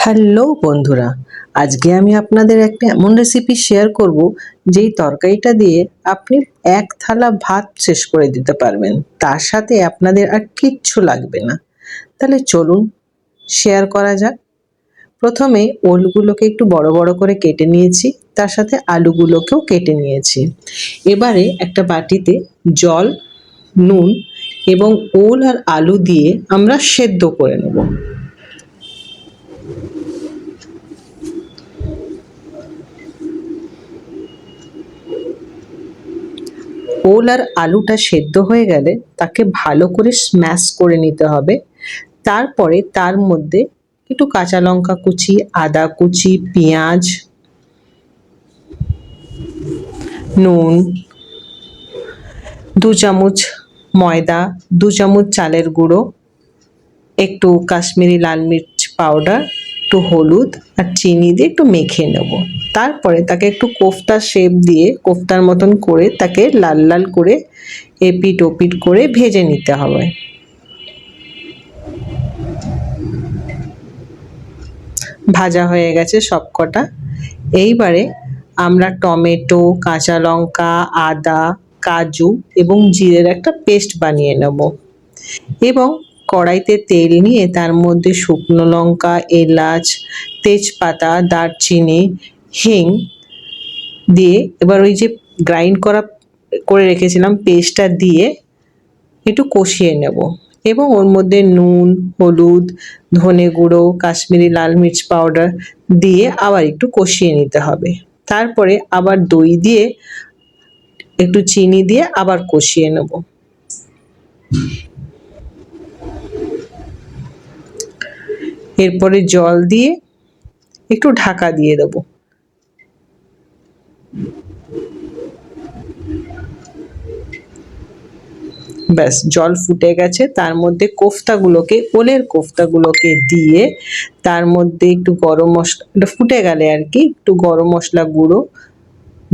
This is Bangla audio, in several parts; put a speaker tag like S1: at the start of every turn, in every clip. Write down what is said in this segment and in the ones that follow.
S1: হ্যালো বন্ধুরা, আজকে আমি আপনাদের একটা এমন রেসিপি শেয়ার করব যেই তরকারিটা দিয়ে আপনি এক থালা ভাত শেষ করে দিতে পারবেন। তার সাথে আপনাদের আর কিচ্ছু লাগবে না। তাহলে চলুন শেয়ার করা যাক। প্রথমে ওলগুলোকে একটু বড় বড় করে কেটে নিয়েছি, তার সাথে আলুগুলোকেও কেটে নিয়েছি। এবারে একটা বাটিতে জল, নুন এবং ওল আর আলু দিয়ে আমরা সেদ্ধ করে নেব। ওল আর আলুটা সেদ্ধ হয়ে গেলে তাকে ভালো করে স্ম্যাশ করে নিতে হবে। তারপরে তার মধ্যে একটু কাঁচা লঙ্কা কুচি, আদা কুচি, পেঁয়াজ, নুন, 2 চামচ ময়দা, 2 চামচ চালের গুঁড়ো, একটু কাশ্মীরি লাল মির্চ পাউডার, একটু হলুদ আর চিনি দিয়ে একটু মেখে নেব। তারপরে তাকে একটু কোফতা শেপ দিয়ে কোফতার মতন করে তাকে লাল লাল করে এপিট ওপিট করে ভেজে নিতে হবে। ভাজা হয়ে গেছে সবকটা। এইবারে আমরা টমেটো, কাঁচা লঙ্কা, আদা, কাজু এবং জিরের একটা পেস্ট বানিয়ে নেব এবং কড়াইতে তেল নিয়ে তার মধ্যে শুকনো লঙ্কা, এলাচ, তেজপাতা, দারচিনি, হিং দিয়ে এবার ওই যে গ্রাইন্ড করে রেখেছিলাম পেস্টটা দিয়ে একটু কষিয়ে নেব এবং ওর মধ্যে নুন, হলুদ, ধনে গুঁড়ো, কাশ্মীরি লাল মির্চ পাউডার দিয়ে আবার একটু কষিয়ে নিতে হবে। তারপরে আবার দই দিয়ে একটু চিনি দিয়ে আবার কষিয়ে নেব। এরপরে জল দিয়ে একটু ঢাকা দিয়ে দেবো। ব্যাস, জল ফুটে গেছে। তার মধ্যে ওলের কোফতাগুলোকে দিয়ে তার মধ্যে একটু গরম মশলা, এটা ফুটে গেলে আর কি, একটু গরম মশলা গুঁড়ো,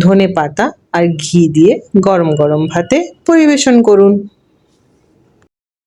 S1: ধনে পাতা আর ঘি দিয়ে গরম গরম ভাতে পরিবেশন করুন।